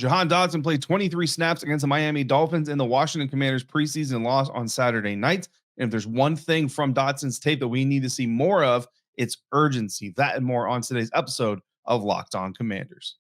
Jahan Dotson played 23 snaps against the Miami Dolphins in the Washington Commanders preseason loss on Saturday night. And if there's one thing from Dotson's tape that we need to see more of, it's urgency. That and more on today's episode of Locked On Commanders.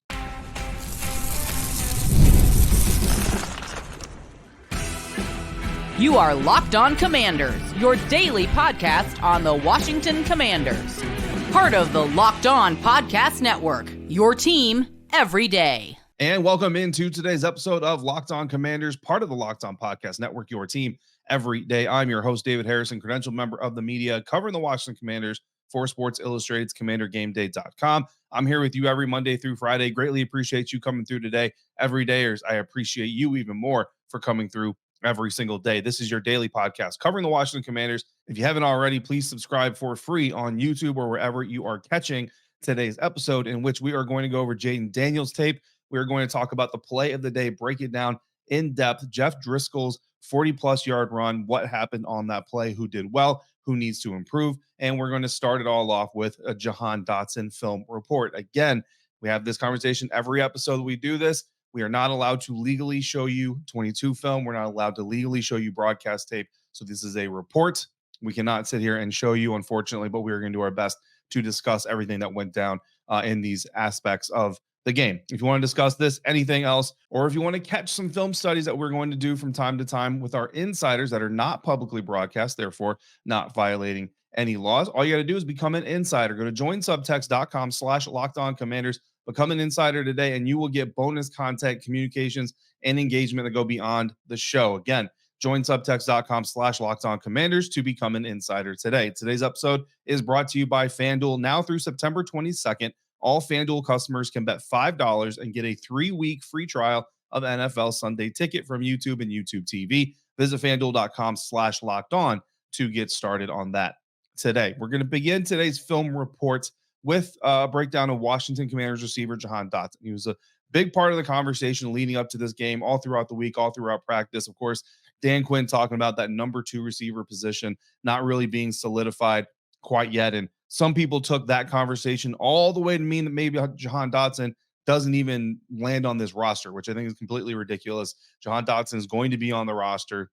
You are Locked On Commanders, your daily podcast on the Washington Commanders. Part of the Locked On Podcast Network, your team every day. And welcome into today's episode of Locked On Commanders, part of the Locked On Podcast Network, your team every day. I'm your host, David Harrison, credentialed member of the media covering the Washington Commanders for Sports Illustrated's CommanderGameDay.com. I'm here with you every Monday through Friday. Greatly appreciate you coming through today. Every dayers, I appreciate you even more for coming through every single day. This is your daily podcast covering the Washington Commanders. If you haven't already, please subscribe for free on YouTube or wherever you are catching today's episode, in which we are going to go over Jayden Daniels tape. We're going to talk about the play of the day, break it down in depth. Jeff Driskel's 40-plus yard run, what happened on that play, who did well, who needs to improve. And we're going to start it all off with a Jahan Dotson film report. Again, we have this conversation every episode that we do this. We are not allowed to legally show you 22 film. We're not allowed to legally show you broadcast tape. So this is a report. We cannot sit here and show you, unfortunately, but we are going to do our best to discuss everything that went down in these aspects of the game. If you want to discuss this, anything else, or if you want to catch some film studies that we're going to do from time to time with our insiders that are not publicly broadcast, therefore not violating any laws, all you got to do is become an insider. Go to joinsubtext.com/lockedoncommanders. Become an insider today, and you will get bonus content, communications, and engagement that go beyond the show. Again, join subtext.com/lockedoncommanders to become an insider today. Today's episode is brought to you by FanDuel. Now through September 22nd, all FanDuel customers can bet $5 and get a 3-week free trial of NFL Sunday Ticket from YouTube and YouTube TV. Visit FanDuel.com/lockedon to get started on that today. We're going to begin today's film report with a breakdown of Washington Commanders receiver Jahan Dotson. He was a big part of the conversation leading up to this game, all throughout the week, all throughout practice. Of course, Dan Quinn talking about that number 2 receiver position not really being solidified quite yet. And some people took that conversation all the way to mean that maybe Jahan Dotson doesn't even land on this roster, which I think is completely ridiculous. Jahan Dotson is going to be on the roster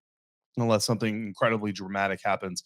unless something incredibly dramatic happens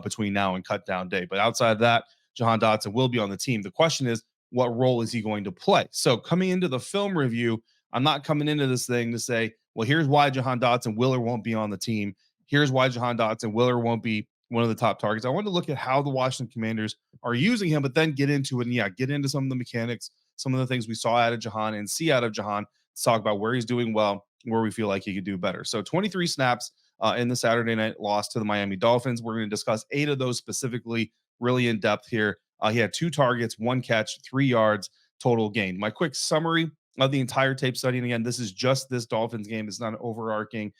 between now and cut down day. But outside of that, Jahan Dotson will be on the team. The question is, what role is he going to play? So coming into the film review, I'm not coming into this thing to say, well, here's why Jahan Dotson will or won't be on the team. Here's why Jahan Dotson will or won't be one of the top targets. I want to look at how the Washington Commanders are using him, but then get into it and get into some of the mechanics, some of the things we saw out of Jahan and see out of Jahan to talk about where he's doing well, where we feel like he could do better. So 23 snaps in the Saturday night loss to the Miami Dolphins. We're going to discuss 8 of those specifically, really in depth here. He had 2 targets, 1 catch, 3 yards total gain. My quick summary of the entire tape study, and again, this is just this Dolphins game. It's not an overarching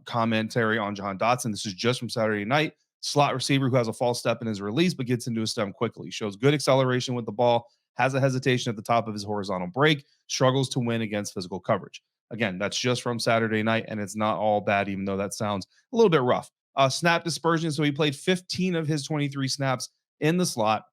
commentary on Jahan Dotson. This is just from Saturday night. Slot receiver who has a false step in his release, but gets into a stem quickly. Shows good acceleration with the ball, has a hesitation at the top of his horizontal break, struggles to win against physical coverage. Again, that's just from Saturday night, and it's not all bad, even though that sounds a little bit rough. Snap dispersion, so he played 15 of his 23 snaps in the slot.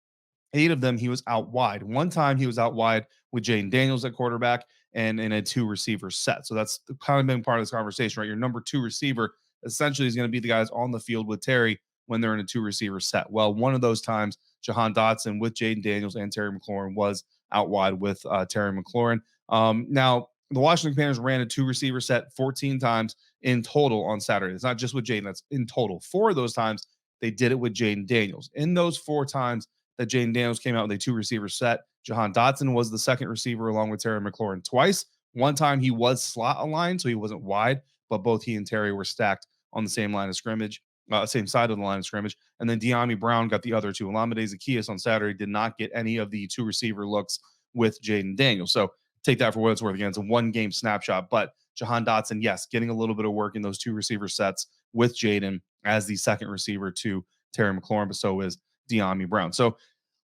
8 of them, he was out wide. One time, he was out wide with Jayden Daniels at quarterback and in a 2-receiver set. So that's kind of been part of this conversation, right? Your number 2 receiver essentially is going to be the guys on the field with Terry when they're in a 2-receiver set. Well, one of those times, Jahan Dotson with Jayden Daniels and Terry McLaurin was out wide with Terry McLaurin. Now, the Washington Commanders ran a 2-receiver set 14 times in total on Saturday. It's not just with Jayden, that's in total. 4 of those times, they did it with Jayden Daniels. In those 4 times that Jayden Daniels came out with a 2-receiver set, Jahan Dotson was the second receiver along with Terry McLaurin twice. One time he was slot aligned, so he wasn't wide, but both he and Terry were stacked on the same line of scrimmage. Same side of the line of scrimmage. And then De'Ami Brown got the other 2. Olamide Zaccheaus on Saturday did not get any of the 2-receiver looks with Jayden Daniels. So take that for what it's worth. Again, it's a 1-game snapshot. But Jahan Dotson, yes, getting a little bit of work in those 2-receiver sets with Jayden as the second receiver to Terry McLaurin, but so is De'Ami Brown. So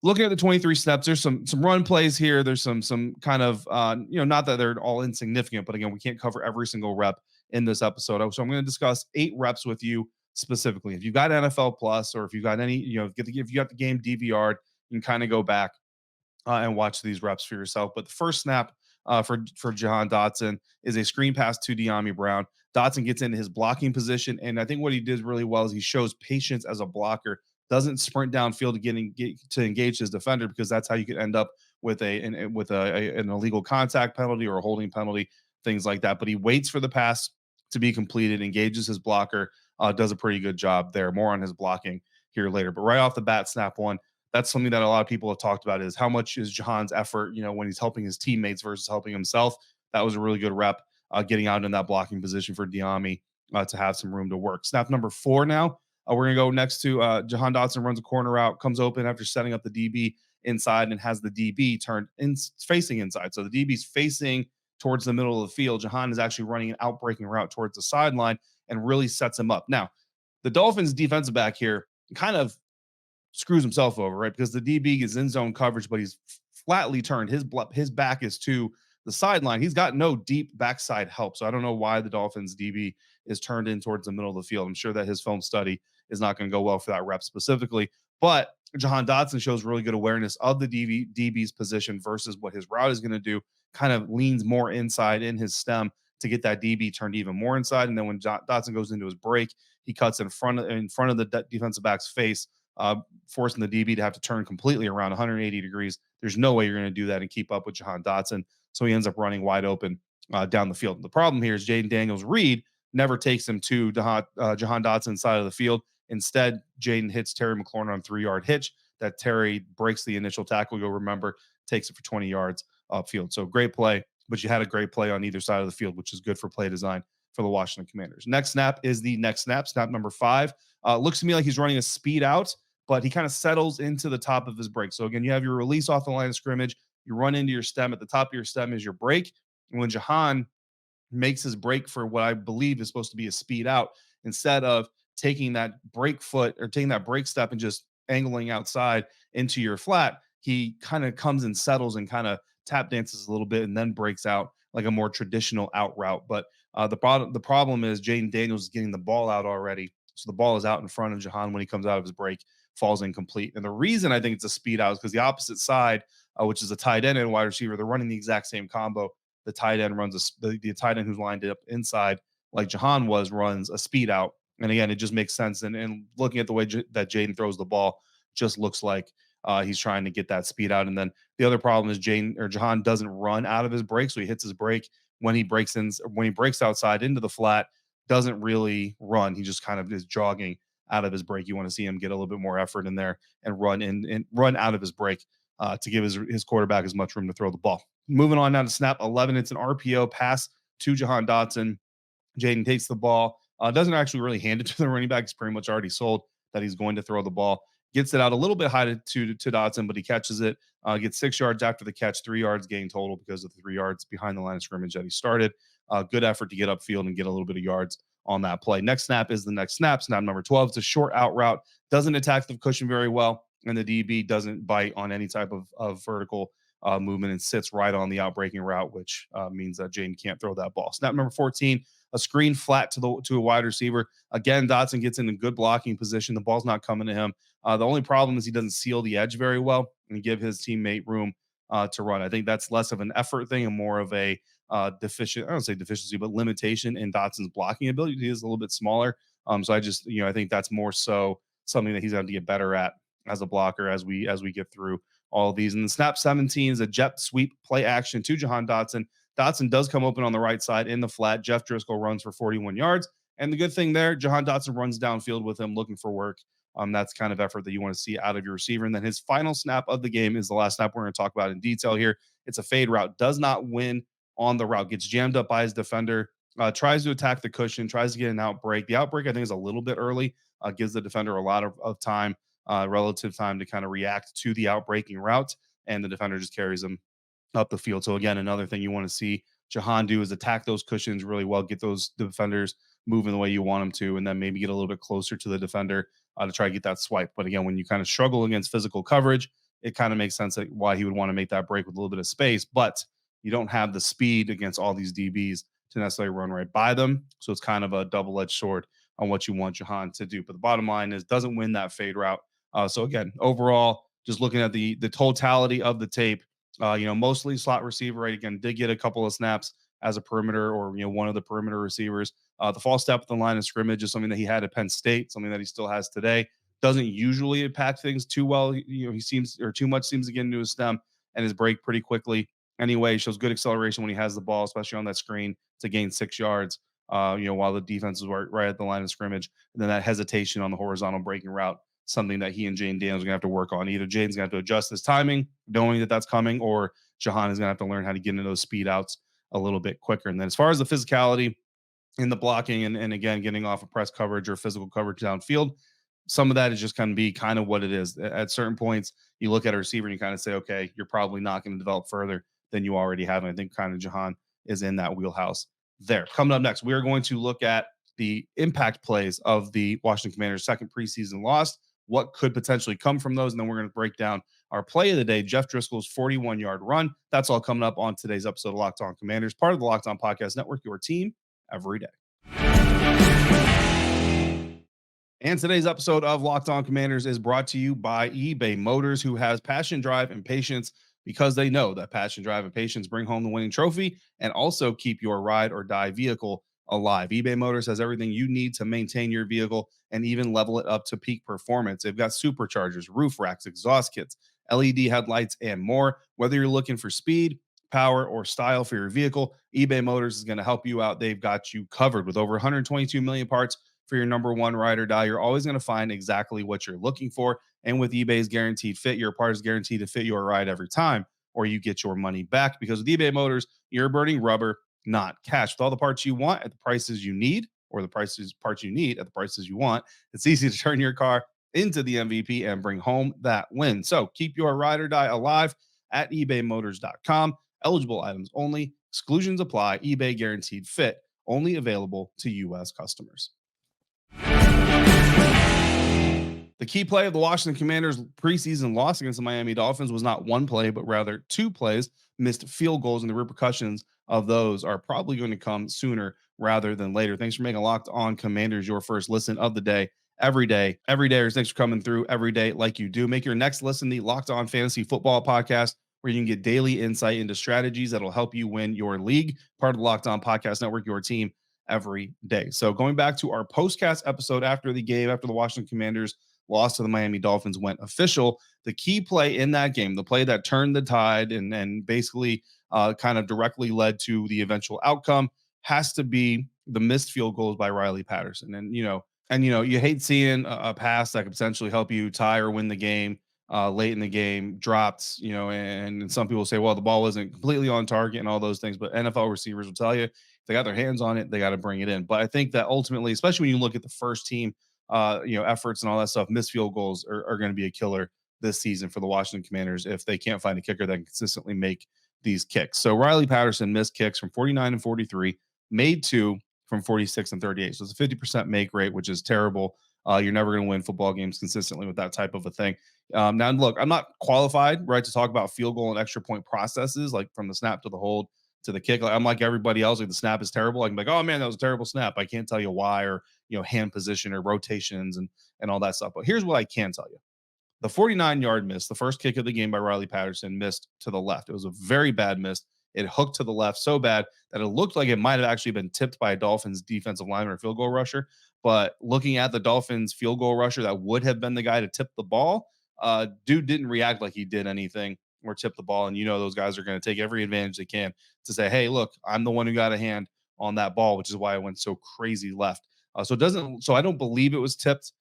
looking at the 23 snaps, there's some run plays here. There's some kind of, not that they're all insignificant, but again, we can't cover every single rep in this episode. So I'm going to discuss 8 reps with you specifically. If you've got NFL Plus, or if you've got any, if you got the game DVR'd, you can kind of go back and watch these reps for yourself. But the first snap for Jahan Dotson is a screen pass to De'Ami Brown. Dotson gets into his blocking position, and I think what he did really well is he shows patience as a blocker. Doesn't sprint downfield to engage his defender, because that's how you could end up with an illegal contact penalty or a holding penalty, things like that. But he waits for the pass to be completed, engages his blocker, does a pretty good job there. More on his blocking here later. But right off the bat, snap one, that's something that a lot of people have talked about, is how much is Jahan's effort, when he's helping his teammates versus helping himself. That was a really good rep, getting out in that blocking position for De'Ami to have some room to work. Snap number 4 now. We're going to go next to Jahan Dotson runs a corner out, comes open after setting up the DB inside, and has the DB turned facing inside. So the DB's facing towards the middle of the field. Jahan is actually running an outbreaking route towards the sideline and really sets him up. Now, the Dolphins defensive back here kind of screws himself over, right? Because the DB is in zone coverage, but he's flatly turned. His back is to the sideline. He's got no deep backside help. So I don't know why the Dolphins DB is turned in towards the middle of the field. I'm sure that his film study is not going to go well for that rep specifically. But Jahan Dotson shows really good awareness of the DB's position versus what his route is going to do. Kind of leans more inside in his stem to get that DB turned even more inside. And then when Dotson goes into his break, he cuts in front of the defensive back's face, forcing the DB to have to turn completely around 180 degrees. There's no way you're going to do that and keep up with Jahan Dotson. So he ends up running wide open down the field. The problem here is Jayden Daniels' read never takes him to Jahan Dotson's side of the field. Instead, Jayden hits Terry McLaurin on a 3-yard hitch that Terry breaks the initial tackle. You'll remember, takes it for 20 yards upfield. So great play, but you had a great play on either side of the field, which is good for play design for the Washington Commanders. Next snap is the next snap, snap number 5. Looks to me like he's running a speed out, but he kind of settles into the top of his break. So again, you have your release off the line of scrimmage. You run into your stem. At the top of your stem is your break. And when Jahan makes his break for what I believe is supposed to be a speed out, instead of taking that break foot or taking that break step and just angling outside into your flat, he kind of comes and settles and kind of tap dances a little bit and then breaks out like a more traditional out route. But the problem is Jayden Daniels is getting the ball out already. So the ball is out in front of Jahan when he comes out of his break, falls incomplete. And the reason I think it's a speed out is because the opposite side, which is a tight end and wide receiver, they're running the exact same combo. The tight end runs the tight end who's lined up inside like Jahan runs a speed out. And again, it just makes sense. And looking at the way that Jayden throws the ball, just looks like he's trying to get that speed out. And then the other problem is Jahan doesn't run out of his break. So he hits his break when he breaks outside into the flat, doesn't really run. He just kind of is jogging out of his break. You want to see him get a little bit more effort in there and run out of his break to give his quarterback as much room to throw the ball. Moving on now to snap 11. It's an RPO pass to Jahan Dotson. Jayden takes the ball. Doesn't actually really hand it to the running back. He's pretty much already sold that he's going to throw the ball. Gets it out a little bit high to Dotson, but he catches it. Gets 6 yards after the catch, 3 yards gain total because of the 3 yards behind the line of scrimmage that he started. Good effort to get upfield and get a little bit of yards on that play. Next snap is the next snap. Snap number 12. It's a short out route. Doesn't attack the cushion very well, and the DB doesn't bite on any type of vertical movement and sits right on the outbreaking route, which means that Jayden can't throw that ball. Snap number 14. A screen flat to a wide receiver. Again, Dotson gets in a good blocking position. The ball's not coming to him. The only problem is he doesn't seal the edge very well and give his teammate room to run. I think that's less of an effort thing and more of a deficiency, but limitation in Dotson's blocking ability. He is a little bit smaller. So I think that's more so something that he's going to get better at as a blocker as we get through all of these. And the snap 17 is a jet sweep play action to Jahan Dotson. Dotson does come open on the right side in the flat. Jeff Driskel runs for 41 yards. And the good thing there, Jahan Dotson runs downfield with him looking for work. That's kind of effort that you want to see out of your receiver. And then his final snap of the game is the last snap we're going to talk about in detail here. It's a fade route. Does not win on the route. Gets jammed up by his defender. Tries to attack the cushion. Tries to get an outbreak. The outbreak, I think, is a little bit early. Gives the defender a lot of time, relative time to kind of react to the outbreaking route. And the defender just carries him up the field. So again, another thing you want to see Jahan do is attack those cushions really well, get those defenders moving the way you want them to, and then maybe get a little bit closer to the defender to try to get that swipe. But again, when you kind of struggle against physical coverage, it kind of makes sense that why he would want to make that break with a little bit of space, but you don't have the speed against all these DBs to necessarily run right by them. So it's kind of a double-edged sword on what you want Jahan to do. But the bottom line is doesn't win that fade route. So again, overall, just looking at the totality of the tape, Mostly slot receiver, right? Again, did get a couple of snaps as a perimeter or, one of the perimeter receivers. The false step at the line of scrimmage is something that he had at Penn State, something that he still has today. Doesn't usually impact things too well. He seems, or too much seems to get into his stem and his break pretty quickly. Anyway, shows good acceleration when he has the ball, especially on that screen to gain 6 yards. While the defense is right at the line of scrimmage, and then that hesitation on the horizontal breaking route, something that he and Jayden Daniels are gonna have to work on. Either Jaden's gonna have to adjust his timing, knowing that that's coming, or Jahan is gonna have to learn how to get into those speed outs a little bit quicker. And then as far as the physicality in the blocking and again getting off of press coverage or physical coverage downfield, some of that is just going to be kind of what it is. At certain points, you look at a receiver and you kind of say, okay, you're probably not going to develop further than you already have. And I think kind of Jahan is in that wheelhouse there. Coming up next, we are going to look at the impact plays of the Washington Commanders' second preseason loss, what could potentially come from those. And then we're going to break down our play of the day, Jeff Driskel's 41-yard run. That's all coming up on today's episode of Locked On Commanders, part of the Locked On Podcast Network, your team every day. And today's episode of Locked On Commanders is brought to you by eBay Motors, who has passion, drive, and patience because they know that passion, drive, and patience bring home the winning trophy and also keep your ride or die vehicle alive. eBay Motors has everything you need to maintain your vehicle and even level it up to peak performance. They've got superchargers, roof racks, exhaust kits, LED headlights, and more. Whether you're looking for speed, power, or style for your vehicle, eBay Motors is going to help you out. They've got you covered with over 122 million parts for your number one ride or die. You're always going to find exactly what you're looking for. And with eBay's guaranteed fit, your part is guaranteed to fit your ride every time, or you get your money back. Because with eBay Motors, you're burning rubber, not cash. With all the parts you want at the prices you need, or the parts you need at the prices you want, it's easy to turn your car into the MVP and bring home that win. So keep your ride or die alive at ebaymotors.com. Eligible items only. Exclusions apply. eBay guaranteed fit. Only available to U.S. customers. The key play of the Washington Commanders' preseason loss against the Miami Dolphins was not one play, but rather 2 plays, missed field goals, and the repercussions of those are probably going to come sooner rather than later. Thanks for making Locked On Commanders your first listen of the day. Every day. Thanks for coming through every day like you do. Make your next listen the Locked On Fantasy Football Podcast, where you can get daily insight into strategies that'll help you win your league. Part of the Locked On Podcast Network, your team every day. So going back to our postcast episode after the game, after the Washington Commanders loss to the Miami Dolphins went official, the key play in that game, the play that turned the tide and basically kind of directly led to the eventual outcome, has to be the missed field goals by Riley Patterson. And you hate seeing a pass that could potentially help you tie or win the game late in the game, dropped, and some people say, well, the ball wasn't completely on target and all those things. But NFL receivers will tell you, if they got their hands on it, they got to bring it in. But I think that ultimately, especially when you look at the first team, efforts and all that stuff, missed field goals are going to be a killer this season for the Washington Commanders if they can't find a kicker that can consistently make these kicks. So Riley Patterson missed kicks from 49 and 43, made 2 from 46 and 38. So it's a 50% make rate, which is terrible. You're never going to win football games consistently with that type of a thing. Now, look, I'm not qualified, right, to talk about field goal and extra point processes, like from the snap to the hold to the kick. Like, I'm like everybody else. Like, the snap is terrible. I can be like, oh man, that was a terrible snap. I can't tell you why, or hand position or rotations and all that stuff. But here's what I can tell you: the 49-yard miss, the first kick of the game by Riley Patterson, missed to the left. It was a very bad miss. It hooked to the left so bad that it looked like it might have actually been tipped by a Dolphins defensive lineman or field goal rusher. But looking at the Dolphins field goal rusher, that would have been the guy to tip the ball. Dude didn't react like he did anything or tip the ball. And those guys are going to take every advantage they can to say, hey, look, I'm the one who got a hand on that ball, which is why I went so crazy left. So I don't believe it was tipped.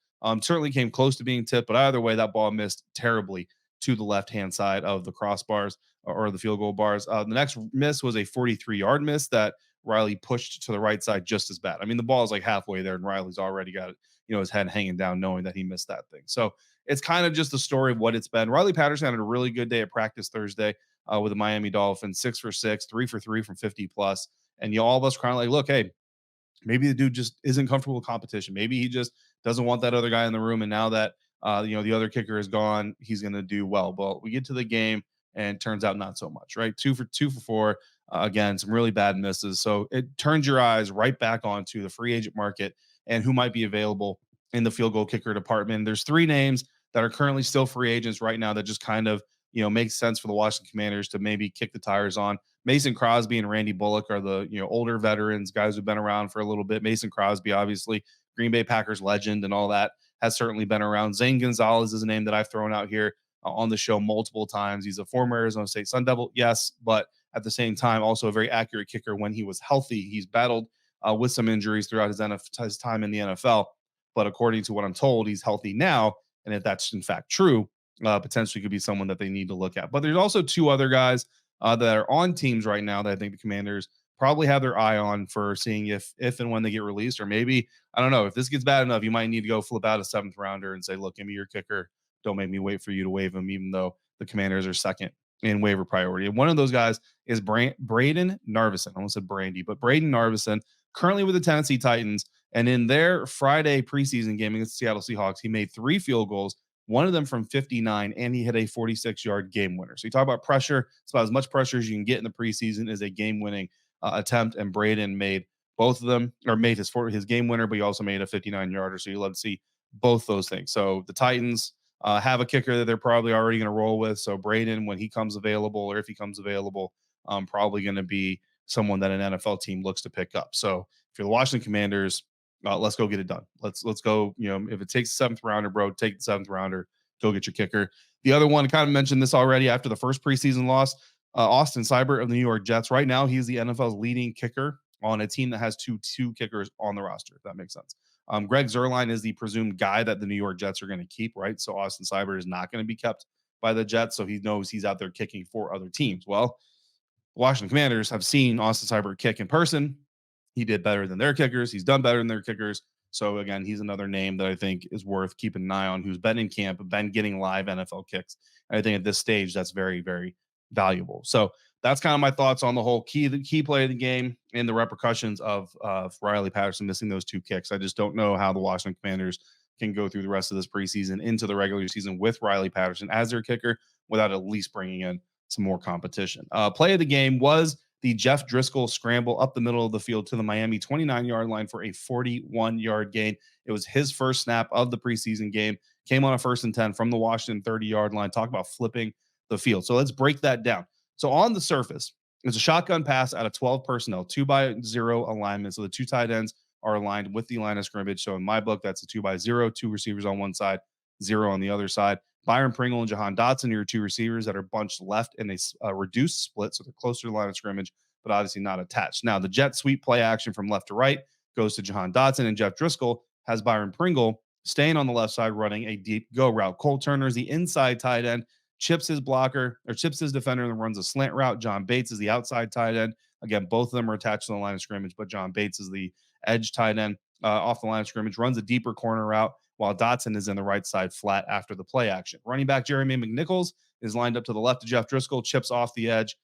Certainly came close to being tipped, but either way, that ball missed terribly to the left-hand side of the crossbars or the field goal bars. The next miss was a 43-yard miss that Riley pushed to the right side just as bad. I mean, the ball is like halfway there, and Riley's already got it, his head hanging down, knowing that he missed that thing. So it's kind of just the story of what it's been. Riley Patterson had a really good day at practice Thursday with the Miami Dolphins, 6 for 6, 3 for 3 from 50 plus. And all of us kind of like, look, hey, maybe the dude just isn't comfortable with competition. Maybe he just doesn't want that other guy in the room. And now that, the other kicker is gone, he's going to do well. But we get to the game and turns out not so much, right? 2 for 4. Again, some really bad misses. So it turns your eyes right back onto the free agent market and who might be available in the field goal kicker department. There's 3 names that are currently still free agents right now that just kind of makes sense for the Washington Commanders to maybe kick the tires on. Mason Crosby and Randy Bullock are the older veterans, guys who've been around for a little bit. Mason Crosby, obviously, Green Bay Packers legend and all that, has certainly been around. Zane Gonzalez is a name that I've thrown out here on the show multiple times. He's a former Arizona State Sun Devil, yes, but at the same time, also a very accurate kicker when he was healthy. He's battled with some injuries throughout his time in the NFL, but according to what I'm told, he's healthy now. And if that's in fact true, potentially could be someone that they need to look at. But there's also two other guys that are on teams right now that I think the Commanders probably have their eye on for seeing if and when they get released, or maybe, I don't know, if this gets bad enough, you might need to go flip out a 7th rounder and say, look, give me your kicker. Don't make me wait for you to waive him, even though the Commanders are second in waiver priority. And one of those guys is Braden Narvison. I almost said Brandy, but Braden Narvison, currently with the Tennessee Titans. And in their Friday preseason game against the Seattle Seahawks, he made 3 field goals, one of them from 59, and he hit a 46-yard game winner. So you talk about pressure. It's about as much pressure as you can get in the preseason as a game-winning attempt. And Braden made both of them, or made his game winner, but he also made a 59-yarder. So you love to see both those things. So the Titans have a kicker that they're probably already going to roll with. So Braden, when he comes available, or if he comes available, probably going to be someone that an NFL team looks to pick up. So if you're the Washington Commanders, let's go get it done. Let's go. If it takes the 7th rounder, bro, take the 7th rounder. Go get your kicker. The other one, kind of mentioned this already after the first preseason loss, Austin Seibert of the New York Jets. Right now, he's the NFL's leading kicker on a team that has two kickers on the roster, if that makes sense. Greg Zuerlein is the presumed guy that the New York Jets are going to keep, right? So Austin Seibert is not going to be kept by the Jets, so he knows he's out there kicking for other teams. Well, Washington Commanders have seen Austin Seibert kick in person. He did better than their kickers. He's done better than their kickers. So again, he's another name that I think is worth keeping an eye on, who's been in camp, been getting live NFL kicks. And I think at this stage, that's very, very valuable. So that's kind of my thoughts on the whole key play of the game and the repercussions of Riley Patterson missing those 2 kicks. I just don't know how the Washington Commanders can go through the rest of this preseason into the regular season with Riley Patterson as their kicker without at least bringing in some more competition. Play of the game was the Jeff Driskel scramble up the middle of the field to the Miami 29-yard line for a 41-yard gain. It was his first snap of the preseason game. Came on a 1st and 10 from the Washington 30-yard line. Talk about flipping the field. So let's break that down. So on the surface, it's a shotgun pass out of 12 personnel, 2-by-0 alignment. So the 2 tight ends are aligned with the line of scrimmage. So in my book, that's a 2-by-0, 2 receivers on one side, 0 on the other side. Byron Pringle and Jahan Dotson are your 2 receivers that are bunched left in a reduced split, so they're closer to the line of scrimmage, but obviously not attached. Now, the jet sweep play action from left to right goes to Jahan Dotson, and Jeff Driskel has Byron Pringle staying on the left side running a deep go route. Cole Turner is the inside tight end, chips his defender, and runs a slant route. John Bates is the outside tight end. Again, both of them are attached to the line of scrimmage, but John Bates is the edge tight end off the line of scrimmage, runs a deeper corner route, while Dotson is in the right side flat after the play action. Running back Jeremy McNichols is lined up to the left of Jeff Driskel, chips off the edge,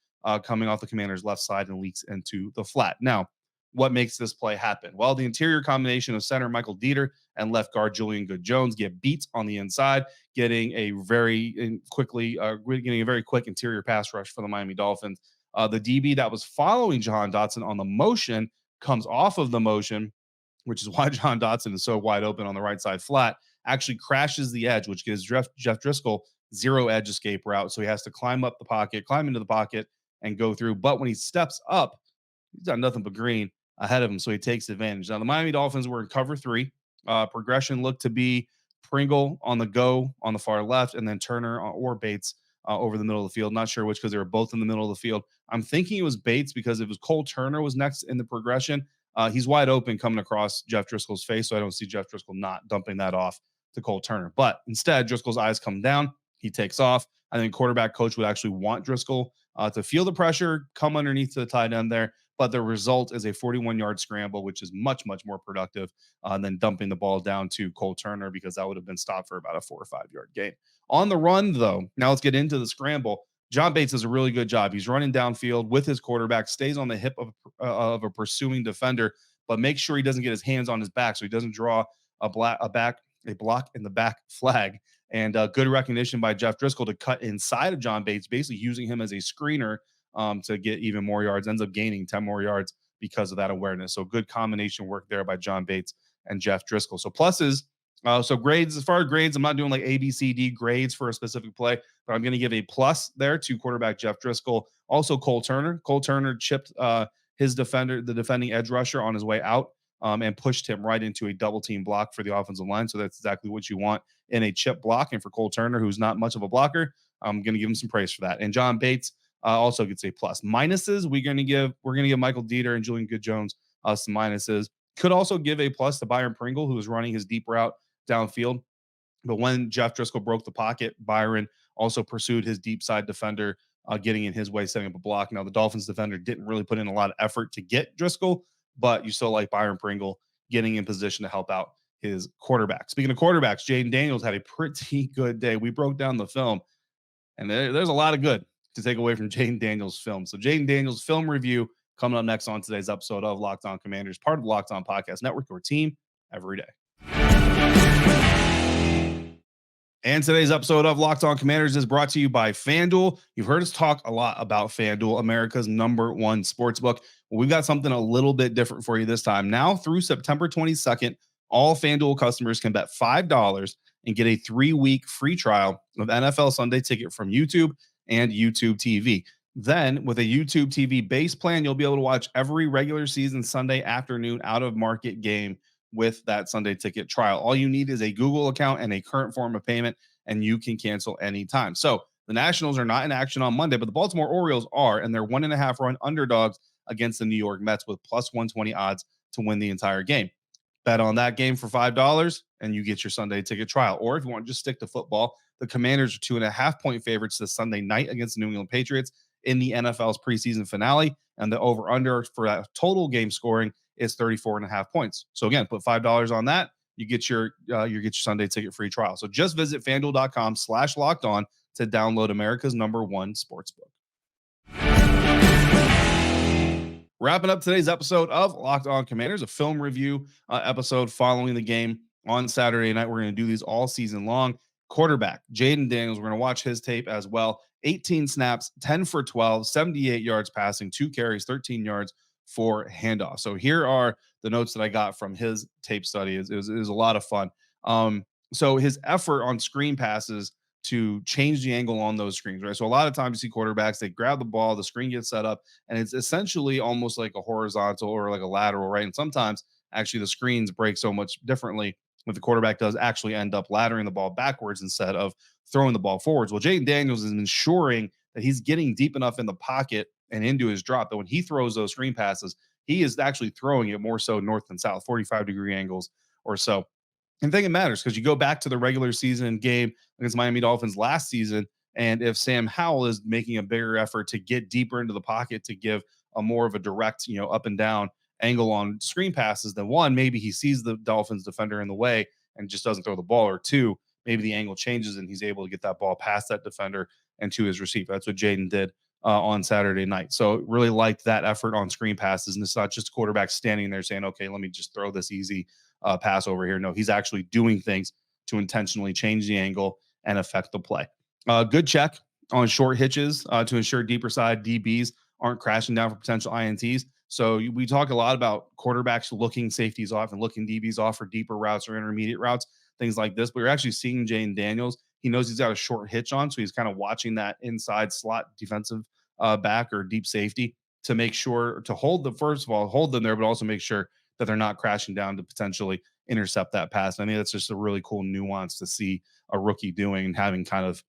coming off the Commander's left side and leaks into the flat. Now, what makes this play happen? Well, the interior combination of center Michael Dieter and left guard Julian Good-Jones get beat on the inside, getting a very quick interior pass rush for the Miami Dolphins. The DB that was following Jahan Dotson on the motion comes off of the motion, which is why Jahan Dotson is so wide open on the right side flat, actually crashes the edge, which gives Jeff Driskel 0 edge escape route. So he has to climb into the pocket, and go through. But when he steps up, he's got nothing but green ahead of him, so he takes advantage. Now, the Miami Dolphins were in cover 3. Progression looked to be Pringle on the go on the far left, and then Turner or Bates over the middle of the field. Not sure which, because they were both in the middle of the field. I'm thinking it was Bates, because it was Cole Turner was next in the progression. He's wide open coming across Jeff Driskel's face, so I don't see Jeff Driskel not dumping that off to Cole Turner. But instead, Driskel's eyes come down. He takes off. I think quarterback coach would actually want Driskel to feel the pressure, come underneath to the tight end there. But the result is a 41-yard scramble, which is much, much more productive than dumping the ball down to Cole Turner, because that would have been stopped for about a 4 or 5 yard gain. On the run, though, now let's get into the scramble. John Bates does a really good job. He's running downfield with his quarterback, stays on the hip of a pursuing defender, but makes sure he doesn't get his hands on his back, so he doesn't draw a block in the back flag. And good recognition by Jeff Driskel to cut inside of John Bates, basically using him as a screener to get even more yards. Ends up gaining 10 more yards because of that awareness. So good combination work there by John Bates and Jeff Driskel. So pluses, So grades, as far as grades, I'm not doing like A, B, C, D grades for a specific play, but I'm going to give a plus there to quarterback Jeff Driskel. Also Cole Turner. Cole Turner chipped his defender, the defending edge rusher, on his way out, and pushed him right into a double team block for the offensive line. So that's exactly what you want in a chip block. And for Cole Turner, who's not much of a blocker, I'm going to give him some praise for that. And John Bates also gets a plus. Minuses, we're going to give Michael Dieter and Julian Good-Jones some minuses. Could also give a plus to Byron Pringle, who was running his deep route downfield. But when Jeff Driskel broke the pocket, Byron also pursued his deep side defender, getting in his way, setting up a block. Now, the Dolphins defender didn't really put in a lot of effort to get Driskel, but you still like Byron Pringle getting in position to help out his quarterback. Speaking of quarterbacks, Jayden Daniels had a pretty good day. We broke down the film, and there's a lot of good to take away from Jayden Daniels' film. So Jayden Daniels' film review coming up next on today's episode of Locked On Commanders, part of the Locked On Podcast Network, your team every day. And today's episode of Locked On Commanders is brought to you by FanDuel. You've heard us talk a lot about FanDuel, America's #1 sportsbook. Well, we've got something a little bit different for you this time. Now through September 22nd, all FanDuel customers can bet $5 and get a 3-week free trial of NFL Sunday Ticket from YouTube and YouTube TV. Then, with a YouTube TV base plan, you'll be able to watch every regular season Sunday afternoon out-of-market game with that Sunday Ticket trial. All you need is a Google account and a current form of payment, and you can cancel anytime. So the Nationals are not in action on Monday, but the Baltimore Orioles are, and they're 1.5 run underdogs against the New York Mets with plus 120 odds to win the entire game. Bet on that game for $5 and you get your Sunday Ticket trial. Or if you want to just stick to football, the Commanders are 2.5-point favorites this Sunday night against the New England Patriots in the NFL's preseason finale. And the over-under for that total game scoring is 34.5 points. So again, put $5 on that. You get your Sunday Ticket free trial. So just visit FanDuel.com/lockedon to download America's #1 sportsbook. Wrapping up today's episode of Locked On Commanders, a film review episode following the game on Saturday night. We're going to do these all season long. Quarterback Jayden Daniels, we're going to watch his tape as well. 18 snaps, 10 for 12, 78 yards passing, 2 carries, 13 yards for handoff. So here are the notes that I got from his tape study. It was a lot of fun. So his effort on screen passes to change the angle on those screens, right? So a lot of times you see quarterbacks, they grab the ball, the screen gets set up, and it's essentially almost like a horizontal or like a lateral, right? And sometimes actually the screens break so much differently when the quarterback does actually end up laddering the ball backwards instead of throwing the ball forwards. Well, Jayden Daniels is ensuring that he's getting deep enough in the pocket and into his drop that when he throws those screen passes, he is actually throwing it more so north than south, 45-degree angles or so. And I think it matters because you go back to the regular season game against Miami Dolphins last season, and if Sam Howell is making a bigger effort to get deeper into the pocket to give a more of a direct, up and down angle on screen passes, then one, maybe he sees the Dolphins defender in the way and just doesn't throw the ball, or two, maybe the angle changes and he's able to get that ball past that defender and to his receiver. That's what Jayden did on Saturday night. So really liked that effort on screen passes. And it's not just quarterback standing there saying, okay, let me just throw this easy pass over here. No, he's actually doing things to intentionally change the angle and affect the play. Good check on short hitches to ensure deeper side DBs aren't crashing down for potential INTs. So we talk a lot about quarterbacks looking safeties off and looking DBs off for deeper routes or intermediate routes, things like this. But you're actually seeing Jayden Daniels. He knows he's got a short hitch on, so he's kind of watching that inside slot defensive back or deep safety to make sure to hold them there, but also make sure that they're not crashing down to potentially intercept that pass. And I think that's just a really cool nuance to see a rookie doing and having kind of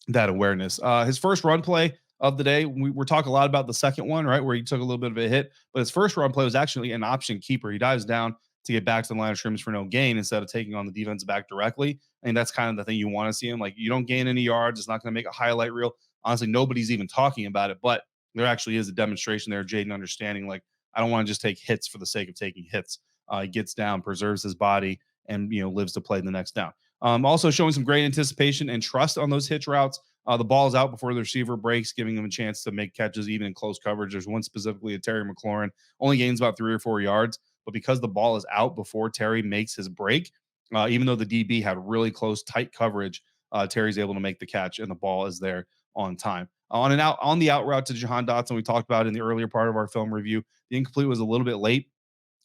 that awareness. His first run play of the day, we're talking a lot about the second one, right, where he took a little bit of a hit, but his first run play was actually an option keeper. He dives down to get back to the line of scrimmage for no gain instead of taking on the defensive back directly. I mean, that's kind of the thing you want to see him. Like, you don't gain any yards. It's not going to make a highlight reel. Honestly, nobody's even talking about it, but there actually is a demonstration there. Jayden understanding, like, I don't want to just take hits for the sake of taking hits. He gets down, preserves his body, and lives to play the next down. Also showing some great anticipation and trust on those hitch routes. The ball is out before the receiver breaks, giving him a chance to make catches even in close coverage. There's one specifically at Terry McLaurin, only gains about 3 or 4 yards, but because the ball is out before Terry makes his break, even though the DB had really close, tight coverage, Terry's able to make the catch, and the ball is there on time. On the out route to Jahan Dotson, we talked about in the earlier part of our film review, the incomplete was a little bit late.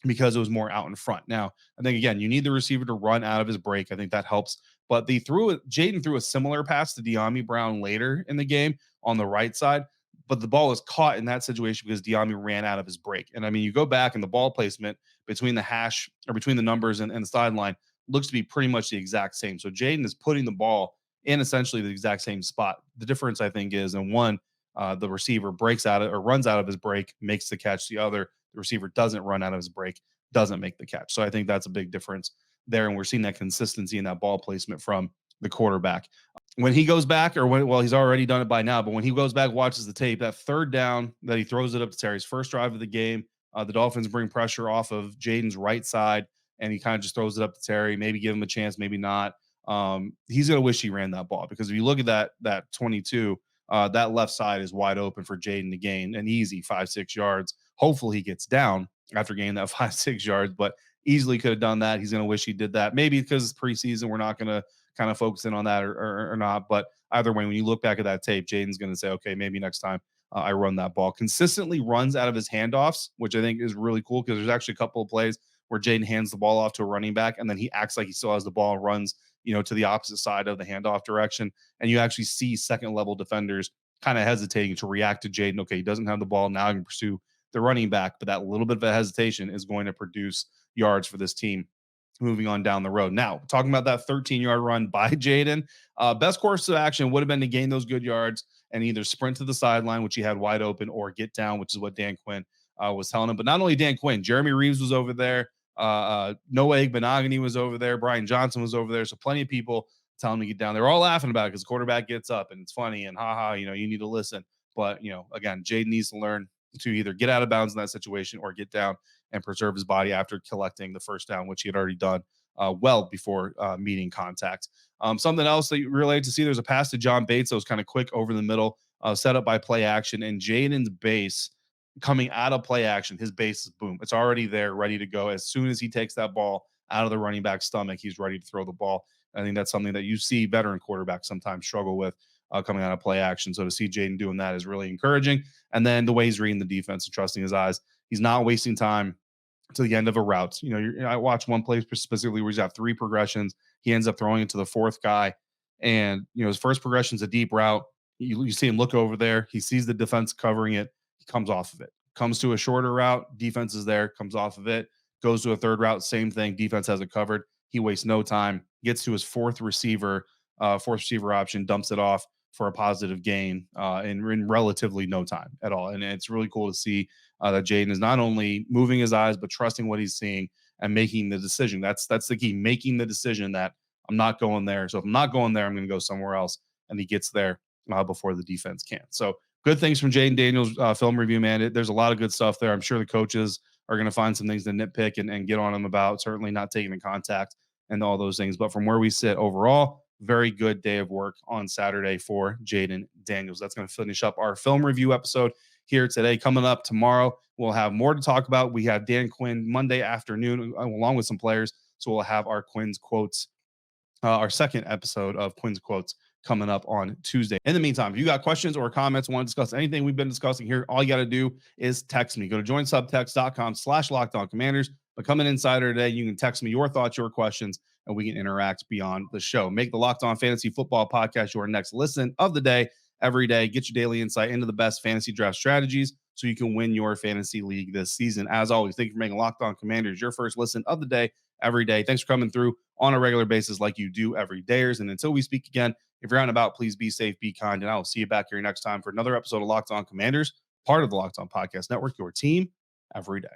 because it was more out in front. Now, I think again, you need the receiver to run out of his break. I think that helps. But Jayden threw a similar pass to De'Ami Brown later in the game on the right side, but the ball was caught in that situation because De'Ami ran out of his break. And I mean, you go back and the ball placement between the hash or between the numbers and the sideline looks to be pretty much the exact same. So Jayden is putting the ball in essentially the exact same spot. The difference, I think, is in one, the receiver breaks out of or runs out of his break, makes the catch. The other, the receiver doesn't run out of his break, doesn't make the catch. So I think that's a big difference there. And we're seeing that consistency in that ball placement from the quarterback. When he goes back, well, he's already done it by now, but when he goes back, watches the tape, that third down that he throws it up to Terry's first drive of the game, the Dolphins bring pressure off of Jayden's right side, and he kind of just throws it up to Terry, maybe give him a chance, maybe not. He's going to wish he ran that ball because if you look at that 22, that left side is wide open for Jayden to gain an easy 5-6 yards. Hopefully he gets down after gaining that 5-6 yards, but easily could have done that. He's going to wish he did that. Maybe because it's preseason, we're not going to kind of focus in on that or not. But either way, when you look back at that tape, Jayden's going to say, okay, maybe next time I run that ball. Consistently runs out of his handoffs, which I think is really cool because there's actually a couple of plays where Jayden hands the ball off to a running back and then he acts like he still has the ball and runs, to the opposite side of the handoff direction. And you actually see second level defenders kind of hesitating to react to Jayden. Okay, he doesn't have the ball. Now I can pursue the running back, but that little bit of a hesitation is going to produce yards for this team moving on down the road. Now, talking about that 13-yard run by Jayden, best course of action would have been to gain those good yards and either sprint to the sideline, which he had wide open, or get down, which is what Dan Quinn was telling him. But not only Dan Quinn, Jeremy Reeves was over there. Noah Igbenogany was over there. Brian Johnson was over there. So plenty of people telling him to get down. They're all laughing about it because the quarterback gets up and it's funny and haha, you need to listen. But, again, Jayden needs to learn to either get out of bounds in that situation or get down and preserve his body after collecting the first down, which he had already done well before meeting contact. Something else that you really like to see, there's a pass to John Bates that was kind of quick over the middle, set up by play action, and Jayden's base coming out of play action, his base is boom. It's already there, ready to go. As soon as he takes that ball out of the running back's stomach, he's ready to throw the ball. I think that's something that you see veteran quarterbacks sometimes struggle with coming out of play action. So to see Jayden doing that is really encouraging. And then the way he's reading the defense and trusting his eyes, he's not wasting time to the end of a route. I watched one play specifically where he's got 3 progressions. He ends up throwing it to the 4th guy. And, his first progression is a deep route. You see him look over there. He sees the defense covering it. He comes off of it. Comes to a shorter route. Defense is there. Comes off of it. Goes to a 3rd route. Same thing. Defense has it covered. He wastes no time. Gets to his 4th receiver option. Dumps it off for a positive gain in relatively no time at all. And it's really cool to see that Jayden is not only moving his eyes, but trusting what he's seeing and making the decision. That's the key, making the decision that I'm not going there. So if I'm not going there, I'm going to go somewhere else. And he gets there before the defense can. So good things from Jayden Daniels film review, man. There's a lot of good stuff there. I'm sure the coaches are going to find some things to nitpick and get on him about, certainly not taking in contact and all those things. But from where we sit overall, very good day of work on Saturday for Jayden Daniels. That's going to finish up our film review episode here today. Coming up tomorrow, we'll have more to talk about. We have Dan Quinn Monday afternoon along with some players. So we'll have our Quinn's Quotes, our second episode of Quinn's Quotes coming up on Tuesday. In the meantime, if you got questions or comments, want to discuss anything we've been discussing here, all you got to do is text me. Go to joinsubtext.com/lockedoncommanders. Become an insider today. You can text me your thoughts, your questions, and we can interact beyond the show. Make the Locked On Fantasy Football Podcast your next listen of the day every day. Get your daily insight into the best fantasy draft strategies so you can win your fantasy league this season. As always, thank you for making Locked On Commanders your first listen of the day every day. Thanks for coming through on a regular basis like you do every dayers. And until we speak again, if you're out and about, please be safe, be kind, and I will see you back here next time for another episode of Locked On Commanders, part of the Locked On Podcast Network, your team every day.